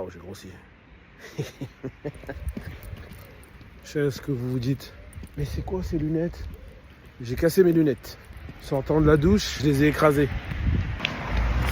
Waouh, j'ai grossi. Je sais ce que vous vous dites. Mais c'est quoi ces lunettes? J'ai cassé mes lunettes. Sortant de la douche, je les ai écrasées.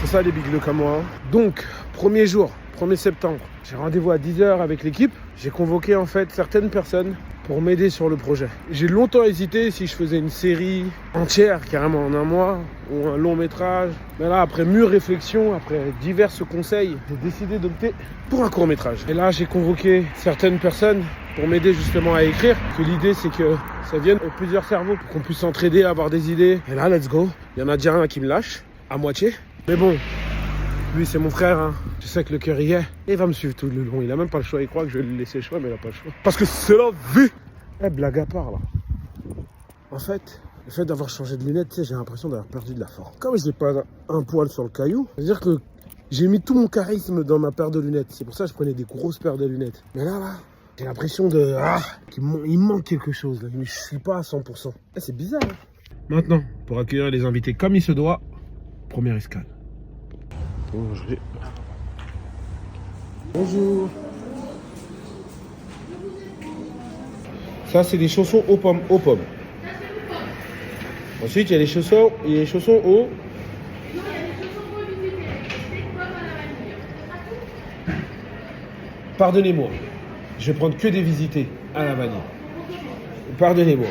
C'est ça les big looks à moi. Donc, premier jour, 1er septembre, j'ai rendez-vous à 10h avec l'équipe. J'ai convoqué en fait certaines personnes pour m'aider sur le projet. J'ai longtemps hésité si je faisais une série entière, carrément en un mois, ou un long métrage. Mais là, après mûre réflexion, après divers conseils, j'ai décidé d'opter pour un court métrage. Et là, j'ai convoqué certaines personnes pour m'aider justement à écrire. Que l'idée, c'est que ça vienne de plusieurs cerveaux pour qu'on puisse s'entraider, avoir des idées. Et là, let's go. Il y en a déjà un qui me lâche, à moitié. Mais bon, lui, c'est mon frère, hein. Je sais que le cœur y est. Et il va me suivre tout le long. Il a même pas le choix. Il croit que je vais lui laisser le choix, mais il a pas le choix. Parce que c'est la vie. Eh, blague à part, là. En fait, le fait d'avoir changé de lunettes, tu sais, j'ai l'impression d'avoir perdu de la forme. Comme je n'ai pas un poil sur le caillou, c'est-à-dire que j'ai mis tout mon charisme dans ma paire de lunettes. C'est pour ça que je prenais des grosses paires de lunettes. Mais là, j'ai l'impression de... qu'il me manque quelque chose, là. Je ne suis pas à 100%. Eh, c'est bizarre, hein. Maintenant, pour accueillir les invités comme il se doit, première escale. Bonjour. Ça, c'est des chaussons aux pommes. Ensuite, il y a les chaussons, aux... Pardonnez-moi. Je vais prendre que des visités à la vanille. Pardonnez-moi.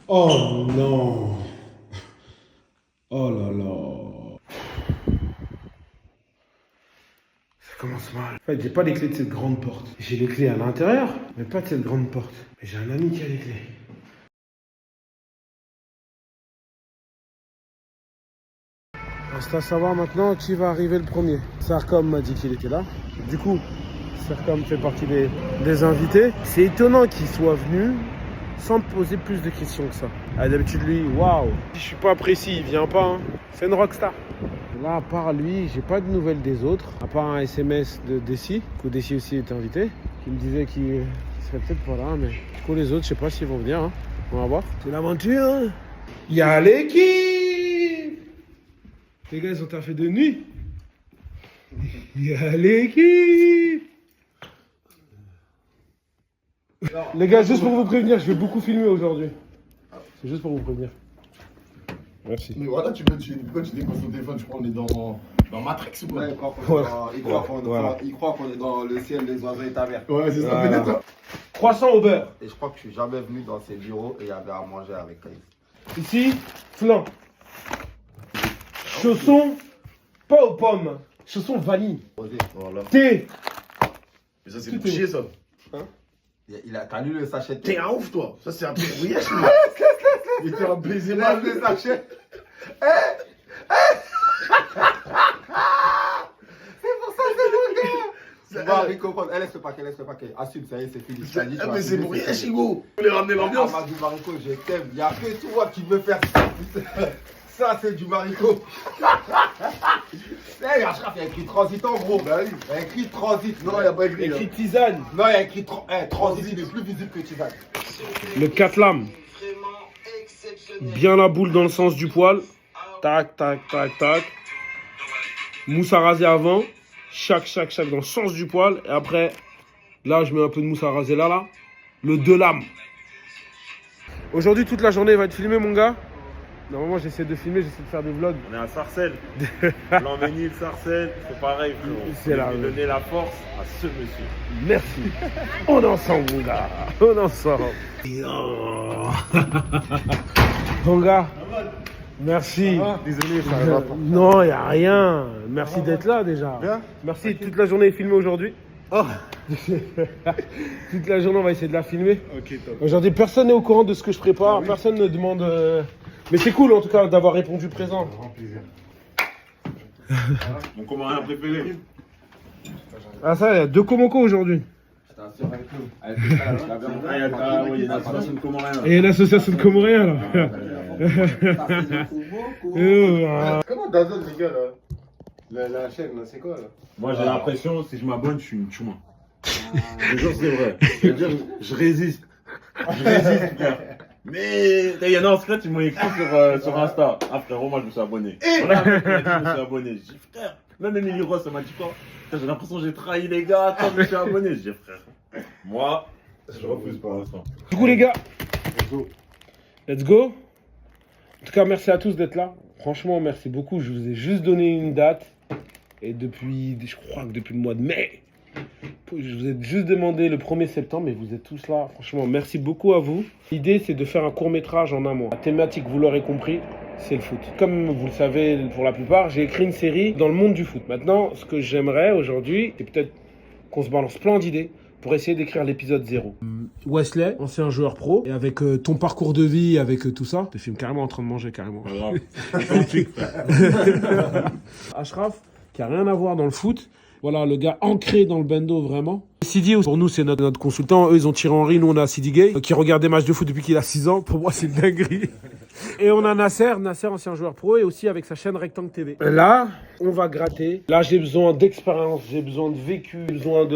Oh non. Oh là là. Ça commence mal. En fait, j'ai pas les clés de cette grande porte. J'ai les clés à l'intérieur, mais pas de cette grande porte. Mais j'ai un ami qui a les clés. Reste à savoir maintenant qui va arriver le premier. Sarkom m'a dit qu'il était là. Du coup, Sarkom fait partie des invités. C'est étonnant qu'il soit venu sans me poser plus de questions que ça. Ah, d'habitude, lui, waouh. Si je suis pas précis, il vient pas. Hein. C'est une rockstar. Là, à part lui, j'ai pas de nouvelles des autres. À part un SMS de Dessy, que Dessy aussi est invité, qui me disait qu'il serait peut-être pas là, mais du coup, les autres, je sais pas s'ils vont venir. Hein. On va voir. C'est l'aventure. Hein. Il y a l'équipe. Les gars, ils ont taffé de nuit. Il y a l'équipe. Les gars, juste pour vous prévenir, je vais beaucoup filmer aujourd'hui. C'est juste pour vous prévenir. Merci. Mais voilà, pourquoi tu dépenses ton téléphone, je crois qu'on est dans Matrix ou quoi? Ouais, il croit qu'on est dans le ciel, les oiseaux et ta mère. Ouais, c'est ça, peut-être. Croissant au beurre. Et je crois que je suis jamais venu dans ces bureaux et il y avait à manger avec Caïs. Ici, flan. Chaussons, pas aux pommes. Chaussons vanille. Voilà. Thé. Mais ça, c'est pour chier, ça. Hein? T'as lu le sachet de T'es un ouf, toi. Ça, c'est un peu brillage, moi. Il était un baiser mal. le sachet. C'est pour ça que c'est mon gars. Tu vas comprendre. Laisse le paquet. Assume, ça y est, c'est fini. Mais c'est brillage, Chigo. Vous voulez ramener l'ambiance? Ah, du Marico, je t'aime. Il y a que toi qui veux faire ça, putain. Ça, c'est du Marico. Eh, Ashraf, il y a écrit transit en gros. Bah oui. Il y a écrit transit. Non, il n'y a pas écrit. Écrit tisane. Non, il y a écrit transit. Il est plus visible que tisane. Le 4 lames. Bien la boule dans le sens du poil. Tac, tac, tac, tac. Mousse à raser avant. Chaque dans le sens du poil. Et après, là, je mets un peu de mousse à raser là. Le 2 lames. Aujourd'hui, toute la journée va être filmée, mon gars. Normalement, j'essaie de filmer, j'essaie de faire des vlogs. On est à Sarcelles. L'Emmenil, Sarcelles, c'est pareil, frérot. C'est là. Donner la force à ce monsieur. Merci. On est ensemble, mon gars. On est ensemble. Mon gars, merci. Désolé, ça Euh, va pas. non, il n'y a rien. Merci d'être là déjà. Bien. Merci. Toute la journée est filmée aujourd'hui. Toute la journée, on va essayer de la filmer. Ok, top. Aujourd'hui, personne n'est au courant de ce que je prépare. Personne ne demande. Mais c'est cool en tout cas d'avoir répondu présent. Grand plaisir. Mon commandant préféré. Ah, ça, il y a 2 Komoko aujourd'hui. Je t'assure avec nous. Avec Ah, il y a une association de Comoriens. Et l'association de Comoriens là. Comment Dazon, les gars, là? La chaîne, là, c'est quoi, là? Moi, j'ai l'impression, si je m'abonne, je suis une chouma. Je jure, c'est vrai. C'est-à-dire, je résiste. Je résiste, frère. Mais il y en a en secret, ils m'ont écrit sur Insta. Ah frérot, moi je me suis abonné. Voilà, le mec, il m'a dit, je me suis abonné. J'ai dit frère, même Emily Ross, ça m'a dit quoi? Putain, j'ai l'impression que j'ai trahi les gars, quand je me suis abonné. J'ai dit frère, moi, je refuse pas. Du coup les gars, let's go. En tout cas, merci à tous d'être là. Franchement, merci beaucoup. Je vous ai juste donné une date. Et depuis, je crois que depuis le mois de mai, je vous ai juste demandé le 1er septembre et vous êtes tous là. Franchement, merci beaucoup à vous. L'idée, c'est de faire un court-métrage en un mois. La thématique, vous l'aurez compris, c'est le foot. Comme vous le savez pour la plupart, j'ai écrit une série dans le monde du foot. Maintenant, ce que j'aimerais aujourd'hui, c'est peut-être qu'on se balance plein d'idées pour essayer d'écrire l'épisode 0. Wesley, ancien joueur pro, et avec ton parcours de vie, avec tout ça, te filme carrément en train de manger, carrément. Ashraf, qui a rien à voir dans le foot. Voilà, le gars ancré dans le bendo, vraiment. Sidi, pour nous, c'est notre consultant. Eux, ils ont Thierry Henry, nous, on a Sidi Gay, qui regarde des matchs de foot depuis qu'il a 6 ans. Pour moi, c'est une dinguerie. Et on a Nasser, ancien joueur pro, et aussi avec sa chaîne Rectangle TV. Là, on va gratter. Là, j'ai besoin d'expérience, j'ai besoin de vécu, j'ai besoin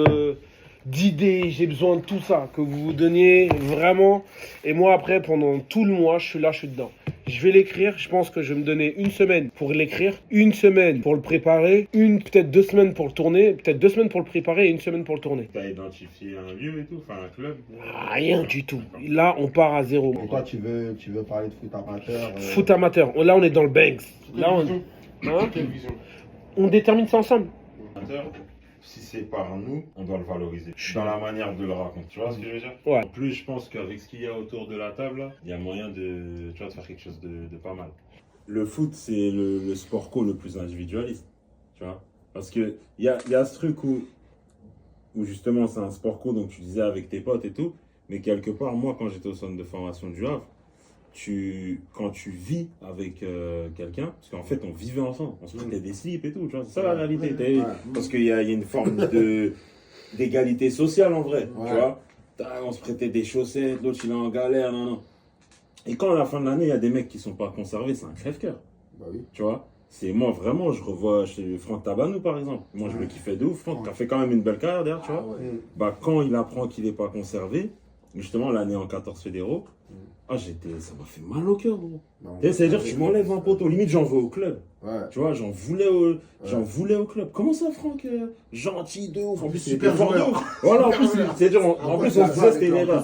d'idées, j'ai besoin de tout ça, que vous vous donniez vraiment. Et moi, après, pendant tout le mois, je suis là, je suis dedans. Je vais l'écrire, je pense que je vais me donner une semaine pour l'écrire, une semaine pour le préparer, peut-être 2 semaines pour le tourner, peut-être 2 semaines pour le préparer et une semaine pour le tourner. T'as identifié un lieu et tout, enfin un club? Rien du tout. Là, on part à zéro. Et toi, tu veux parler de foot amateur Foot amateur. Là, on est dans le Banks. Là, Quelle vision? on détermine ça ensemble. Si c'est par nous, on doit le valoriser. Dans la manière de le raconter. Tu vois ce que je veux dire? Ouais. En plus, je pense qu'avec ce qu'il y a autour de la table, là, il y a moyen de faire quelque chose de pas mal. Le foot, c'est le sport co le plus individualiste. Tu vois? Parce qu'il y a ce truc où justement c'est un sport co, donc tu disais avec tes potes et tout. Mais quelque part, moi, quand j'étais au centre de formation du Havre, quand tu vis avec quelqu'un, parce qu'en fait on vivait ensemble, on se prenait des slips et tout, tu vois, c'est ça la réalité. Parce qu'il y a une forme d'égalité sociale en vrai, tu vois. On se prêtait des chaussettes, l'autre il est en galère, non. Et quand à la fin de l'année il y a des mecs qui sont pas conservés, c'est un crève-cœur. Bah oui. Tu vois, c'est moi vraiment, je revois chez Franck Tabanou par exemple. Moi je le kiffais de ouf, Franck qui a fait quand même une belle carrière derrière, tu vois. Bah quand il apprend qu'il est pas conservé, justement l'année en 14 fédéraux, ça m'a fait mal au cœur, gros. C'est-à-dire que tu m'enlèves un poteau, limite j'en veux au club. Ouais. Tu vois, j'en voulais au club. Comment ça, Franck? Gentil de ouf. En plus, super fort de ouf. Voilà, en plus, c'est-à-dire, en plus, on se disait c'était une erreur.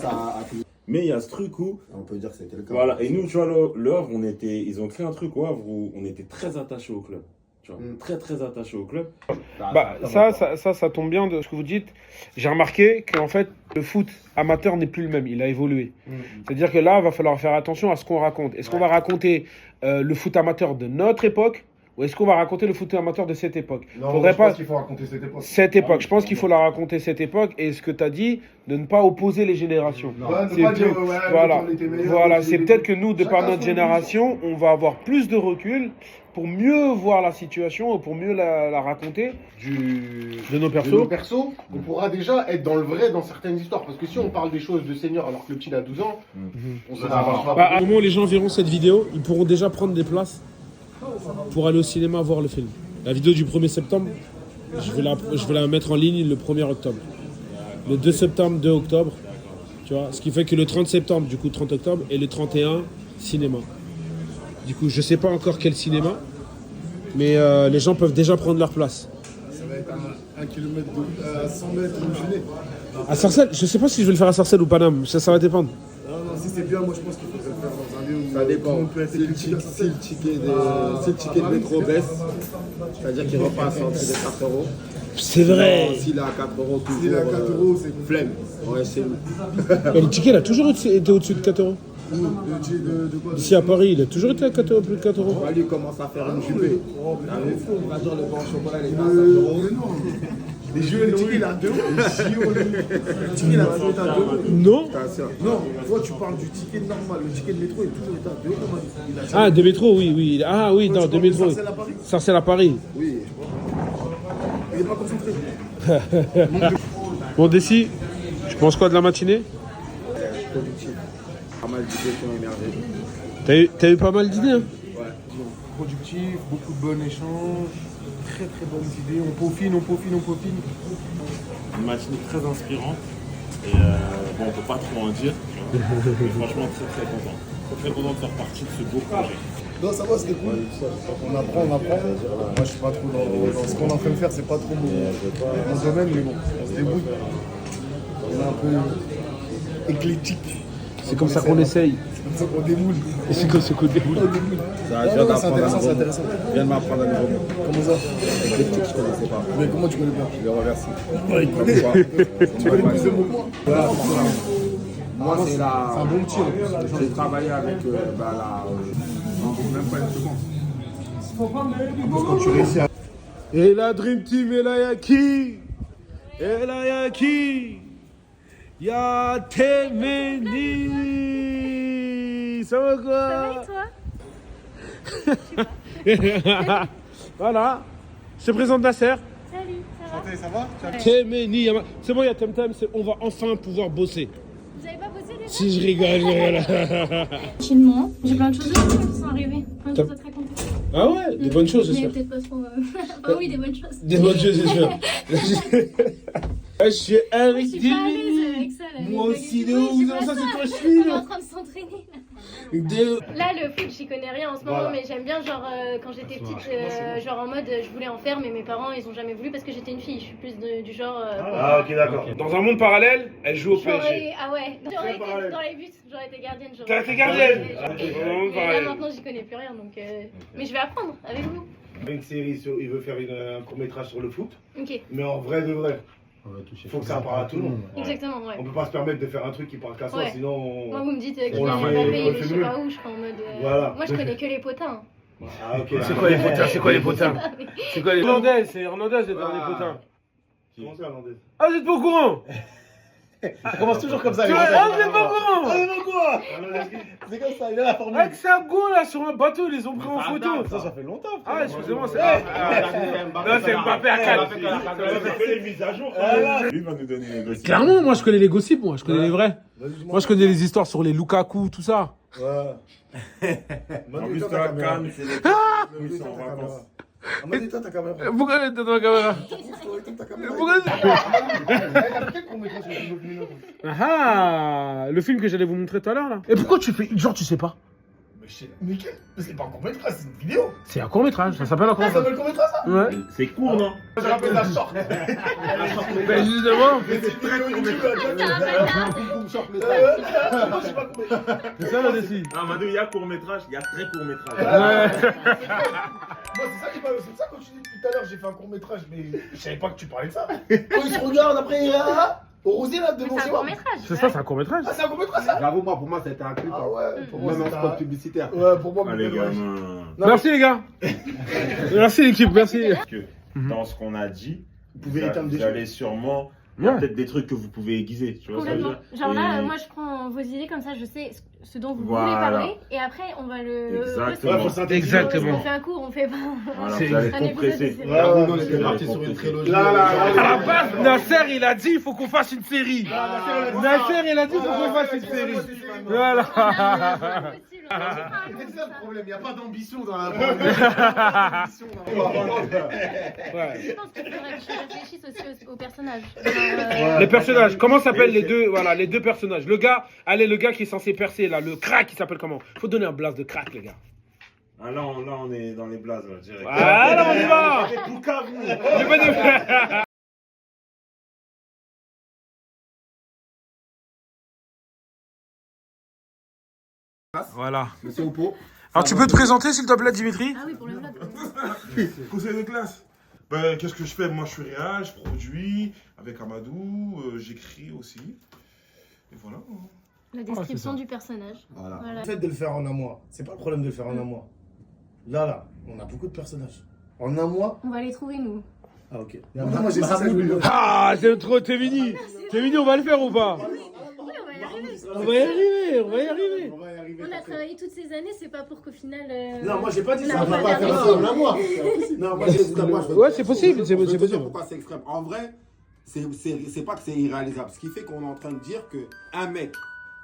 Mais il y a ce truc où. On peut dire que c'était le cas. Voilà, et nous, tu vois, le Havre, ils ont créé un truc au Havre où on était très attachés au club. Tu vois, très très attaché au club. Ça tombe bien de ce que vous dites. J'ai remarqué qu'en fait, le foot amateur n'est plus le même, il a évolué. C'est-à-dire que là, il va falloir faire attention à ce qu'on raconte. Est-ce qu'on va raconter le foot amateur de notre époque ou est-ce qu'on va raconter le foot amateur de cette époque? Non, je pense qu'il faut raconter cette époque. Cette époque, je pense qu'il faut la raconter cette époque. Et ce que tu as dit, de ne pas opposer les générations. Voilà, c'est peut-être que nous, de par notre génération, on va avoir plus de recul pour mieux voir la situation, pour mieux la raconter de nos persos. De nos persos, on pourra déjà être dans le vrai dans certaines histoires. Parce que si on parle des choses de senior alors que le petit a 12 ans, on se à un moment où les gens verront cette vidéo, ils pourront déjà prendre des places pour aller au cinéma voir le film. La vidéo du 1er septembre, je vais la mettre en ligne le 1er octobre. Le 2 septembre, 2 octobre. Tu vois, ce qui fait que le 30 septembre, du coup 30 octobre, et le 31, cinéma. Du coup, je sais pas encore quel cinéma, mais les gens peuvent déjà prendre leur place. Ça va être à 1 km à 100 mètres du Genet. À Sarcelles, je sais pas si je vais le faire à Sarcelles ou Paname, ça va dépendre. Non, si c'est bien, moi je pense qu'il faudrait le faire dans un lieu où ça dépend. on peut être Si le ticket de métro baisse, c'est-à-dire qu'il repasse en dessous de 4 euros. C'est vrai. S'il est à 4 euros, toujours. S'il est à 4 euros, c'est flemme. Ouais, c'est Mais le ticket, il a toujours été au-dessus de 4 euros. de quoi? Ici à Paris, il a toujours été à 4 euros, plus de 4 euros. Lui commence à faire une jupée. On va dire le pain au chocolat, il est à 5 euros. Les jeux, le ticket il est à 2 euros. Le ticket il a toujours été à 2 euros. Non. Non, toi tu parles du ticket normal. Le ticket de métro il a toujours été à 2 euros. Ah, de métro, oui. Ah oui, non, de métro. Sarcelles à Paris? Sarcelles à Paris. Oui. Il n'est pas concentré. Bon, Dessy, tu penses quoi de la matinée? Productif. Pas mal d'idées qui ont émergé. T'as eu pas mal d'idées, hein? Ouais. Productif, beaucoup de bons échanges, très très bonnes idées. On peaufine. Une matinée très inspirante. Et bon, on peut pas trop en dire. Mais franchement, très content. Très content de faire partie de ce beau projet. Non, ça va, c'était cool. On apprend. Moi, je suis pas trop dans ce qu'on est en train de faire, c'est pas trop mon domaine, mais bon, on se débrouille. On est un peu éclectique. C'est comme ça qu'on essaye. C'est comme ça qu'on démoule. Et c'est comme ça qu'on déboule. C'est intéressant, c'est intéressant. Je viens de m'apprendre un nouveau mot. Comment ça? Éclectique, je connaissais pas. Mais comment tu connais bien? Je le remercie. Ouais, il connaît. Tu connais plus de mots que moi. Voilà, Moi, c'est la. c'est un bon petit. hein. J'ai travaillé avec la. Même pas une seconde. Quand tu réussis à. Et la Dream Team, et là, y'a qui? Et là, y'a qui? Y'a Temeni. Ça va quoi? Ça va et toi? Voilà. Je te présente Nasser. Salut, ça va? Ça va? Temeni. C'est bon, il y a Temtem. On va enfin pouvoir bosser. Vous avez pas bossé déjà? Si je rigole. Tranquillement, j'ai plein de choses aussi qui sont arrivées. Plein de choses à te raconter. Ah ouais, des bonnes choses, Mais j'espère. peut-être pas trop. Enfin, oui, des bonnes choses. Des bonnes choses, j'espère. Je suis avec Je suis pas à l'aise avec ça. Là, Moi les aussi, baguettes. de Oui, ouf. je Non, vois ça, c'est ça. toi, je On suis est là. en train de s'entraîner. De- Là, le foot, j'y connais rien en ce moment, Voilà. mais j'aime bien, genre, quand j'étais petite, genre en mode, je voulais en faire, mais mes parents, ils ont jamais voulu parce que j'étais une fille. Je suis plus du genre. Ah, ok, d'accord. Dans un monde parallèle, elle joue au PSG. Ah ouais, j'aurais été dans les buts, j'aurais été gardienne. T'as été gardienne. Et là, pareil. maintenant, j'y connais plus rien, donc. Mais je vais apprendre avec vous. Une série, il veut faire un court-métrage sur le foot, Ok, mais en vrai de vrai. Il faut que ça parle à tout le monde. exactement, ouais. On peut pas se permettre de faire un truc qui parle qu'à soi, Ouais. sinon. Moi, vous me dites On Kylian l'a fait, Mbappé, on il le est fait je sais mieux. pas où, je serais en mode. Voilà. Moi, je connais que les potins. Ah, ok. C'est quoi les potins? C'est quoi les potins? C'est quoi les Hernandez? C'est Hernandez de faire des potins. Comment ça, Hernandez? Ah, vous êtes pas au courant? Ça commence toujours comme ça. Ah, vous êtes pas au courant? C'est comme ça, il a la formule. Avec sa go là sur un bateau, ils les ont pris en photo. Ça fait longtemps. Ah, excusez-moi, c'est. Non, c'est Mbappé à 4. Ça fait les mises à jour. Lui va nous donner les dossiers. Clairement, moi je connais les gossips, moi je connais les vrais. Moi je connais les histoires sur les Lukaku, tout ça. Ouais. En plus, toi, Cannes, c'est les où ils sont en vacances. Mets toi ta caméra. Pourquoi elle est dans la caméra? Pourquoi Ah, le film que j'allais vous montrer tout à l'heure là. Et pourquoi tu fais genre tu sais pas? Mais c'est pas un court-métrage, c'est une vidéo. C'est un court métrage, ça s'appelle un court Ça métrage. s'appelle court-métrage ça? Ouais. C'est court, non? Je rappelle la short. Ben justement, C'est une vidéo YouTube. c'est ça la défi. Ah, Madou, il y a court-métrage, il y a très court-métrage. Ouais. Moi, c'est ça qui m'a. C'est pour ça quand tu dis tout à l'heure, j'ai fait un court-métrage, mais je savais pas que tu parlais de ça. Quand ils se regardent après, au rosier là, devant C'est chez un moi. court-métrage. C'est ça, c'est un court métrage. Ah, c'est un court-métrage ça? J'avoue, moi, pour moi, c'était un clip. Ah ouais, pour moi, Même un c'est spot publicitaire. Ouais, pour moi, Ah, mais les ouais. gamins. Merci les gars. Merci l'équipe, merci. Parce que dans ce qu'on a dit, Vous pouvez éteindre des vous choses. allez sûrement. Il y a Ouais. peut-être des trucs que vous pouvez aiguiser. Tu vois ce que je veux Complètement. dire? Genre là, Et- moi je prends vos idées comme ça, je sais ce dont vous Voilà. voulez parler, et après on va le. Exactement. Ouais, faut synthétiser. Exactement. On fait un cours, on fait pas. Voilà, C'est- vous allez un épisode de compresser. série. Ouais, ouais, Non, ouais, c'était ouais. parti sur une trilogie. Là, À la base, Nasser il a dit il faut qu'on fasse une série. Nasser il a dit il faut qu'on fasse une série. Voilà. C'est ça le problème, il n'y a pas d'ambition dans la. Ouais. Je pense qu'il faudrait que je réfléchisse aussi aux personnages. Les personnages, comment s'appellent les deux? Voilà, les deux personnages. Le gars, allez, le gars qui est censé percer là, le crack, il s'appelle comment? Faut donner un blast de crack, les gars. Ah, là, on est dans les blazes, là, direct. Ah, là, on y va. Bukavu. J'ai pas de- Voilà. Monsieur Oupo. Alors, tu peux te présenter, s'il te plaît, Dimitri? Ah oui, pour le vlog. Conseil de classe. Ben, qu'est-ce que je fais? Moi, je suis réal, je produis avec Amadou, j'écris aussi. Et voilà. La description du personnage. Voilà. Voilà. Le fait de le faire en un mois, c'est pas le problème de le faire en un mois. Là, on a beaucoup de personnages. En un mois. On va les trouver, nous. Ah, ok. Et après, moi, j'ai 6 millions. Ah, j'aime trop Tévini. Tévini, on va le faire ou pas? Oui, on va y arriver. On va y arriver, on va y arriver. On va y arriver. On a travaillé toutes ces années, c'est pas pour qu'au final. Non, moi, j'ai pas dit on ça. a On va pas pas faire d'argent. ça en un mois. Non, moi, j'ai. Ouais, c'est possible, c'est Je vais te dire possible. pourquoi c'est extrême. En vrai, c'est pas que c'est irréalisable. Ce qui fait qu'on est en train de dire qu'un mec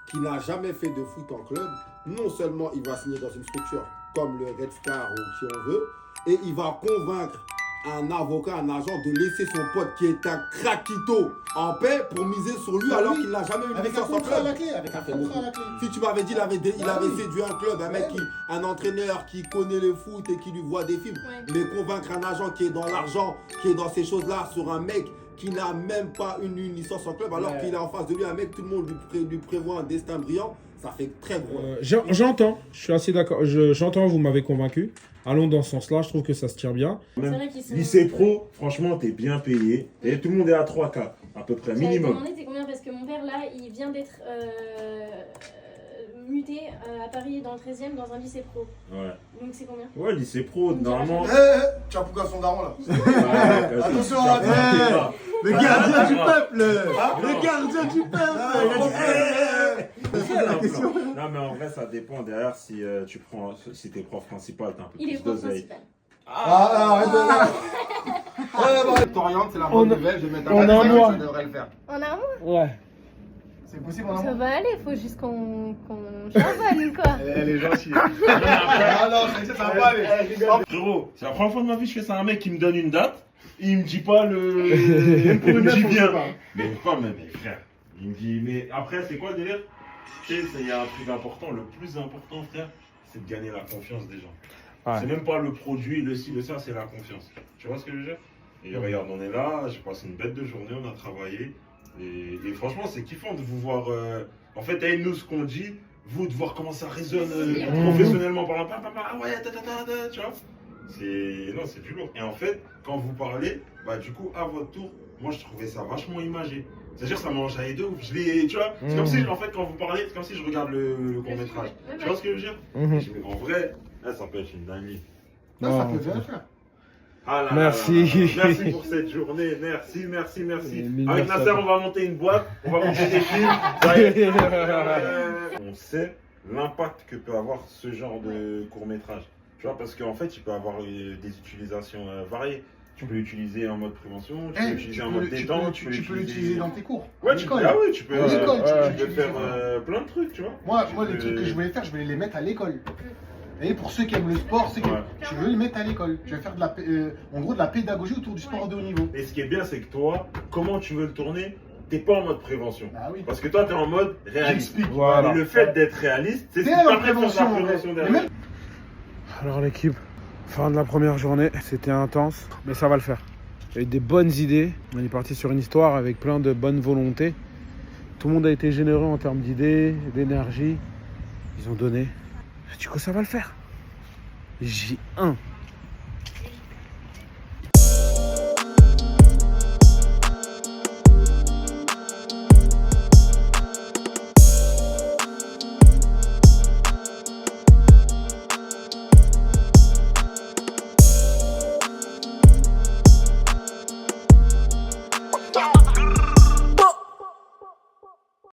qui n'a jamais fait de foot en club, non seulement il va signer dans une structure comme le Red Star ou qui on veut, et il va convaincre un avocat, un agent de laisser son pote qui est un craquito en paix pour miser sur lui alors qu'il n'a jamais eu une Avec un licence en contrat à club. la clé, avec un contrat à la clé. Si tu m'avais dit il avait séduit un club, un mec un entraîneur qui connaît le foot et qui lui voit des films, Ouais. mais convaincre un agent qui est dans l'argent, qui est dans ces choses-là, sur un mec qui n'a même pas une licence en club, alors qu'il a en face de lui un mec, tout le monde lui prévoit un destin brillant, ça fait très gros. J'entends, je suis assez d'accord. J'entends, vous m'avez convaincu. Allons dans ce sens-là, je trouve que ça se tire bien. C'est vrai qu'ils sont... Lycée pro, franchement, t'es bien payé. Et tout le monde est à 3K, à peu près, J'allais te minimum. demander c'est combien parce que mon père là il vient d'être muté à Paris dans le 13e dans un lycée pro. Ouais. Donc c'est combien? Ouais, lycée pro, normalement. Tu as pourquoi son daron là? Attention, Le gardien du peuple. Le gardien du peuple. Non, mais en vrai, ça dépend. Derrière, si tu prends, si t'es prof principal, t'as un peu Il est plus prof d'oseille. principal. Arrête de... T'orientes, c'est la On bonne a- nouvelle, je vais mettre on a un mois. ça devrait le faire. En un mois? Ouais. C'est possible en Ça amont? va aller, faut juste qu'on charbonne quoi. Elle est gentille. Ah non, ça va aller. Frérot, c'est la première fois de ma vie que je fais ça à un mec qui me donne une date. Il me dit pas il me dit bien. Mais pas même, mes frères. Il me dit, mais après, c'est quoi le délire? Tu sais, il y a un truc important. Le plus important, frère, c'est de gagner la confiance des gens. Ouais. C'est même pas le produit, le ci, le ça, c'est la confiance. Tu vois ce que je veux dire? Et regarde, on est là, j'ai passé une bête de journée, on a travaillé. Et franchement, c'est kiffant de vous voir. En fait, avec nous, ce qu'on dit, vous, de voir comment ça résonne professionnellement par rapport à ah ouais, tu vois. C'est du lourd. Et en fait, quand vous parlez, bah du coup, à votre tour, moi je trouvais ça vachement imagé. C'est-à-dire ça m'enjaillait de ouf. Tu vois, c'est comme si, en fait, quand vous parlez, c'est comme si je regarde le court-métrage. Tu vois ce que je veux dire? Et je me dis, en vrai, là, ça peut être une dinguerie. Non, ça peut bien le faire. Ah là Merci. là là. Merci pour cette journée. Merci. Mille Avec merci Nasser, à on va monter une boîte, on va monter des films. Ça y est. On sait l'impact que peut avoir ce genre de court-métrage. Tu vois, parce qu'en fait, il peut avoir des utilisations variées. Tu peux l'utiliser en mode prévention, tu peux l'utiliser en mode détente, tu peux l'utiliser dans tes cours. Ouais, À l'école. Ah oui, tu peux, À l'école, tu peux faire plein de trucs, tu vois. Moi, les trucs que je voulais faire, je voulais les mettre à l'école. Et pour ceux qui aiment le sport, tu veux les mettre à l'école. Tu vas faire en gros de la pédagogie autour du sport de haut niveau. Et ce qui est bien, c'est que toi, comment tu veux le tourner, t'es pas en mode prévention. Ah oui. Parce que toi, t'es en mode réaliste. J'explique. Voilà. Et le fait d'être réaliste, c'est ce T'es qui dans la permet de faire de la prévention, prévention mais derrière. même- Alors l'équipe, fin de la première journée, c'était intense, mais ça va le faire. Il y a eu des bonnes idées, on est parti sur une histoire avec plein de bonnes volontés. Tout le monde a été généreux en termes d'idées, d'énergie. Ils ont donné. Du coup, ça va le faire. J1.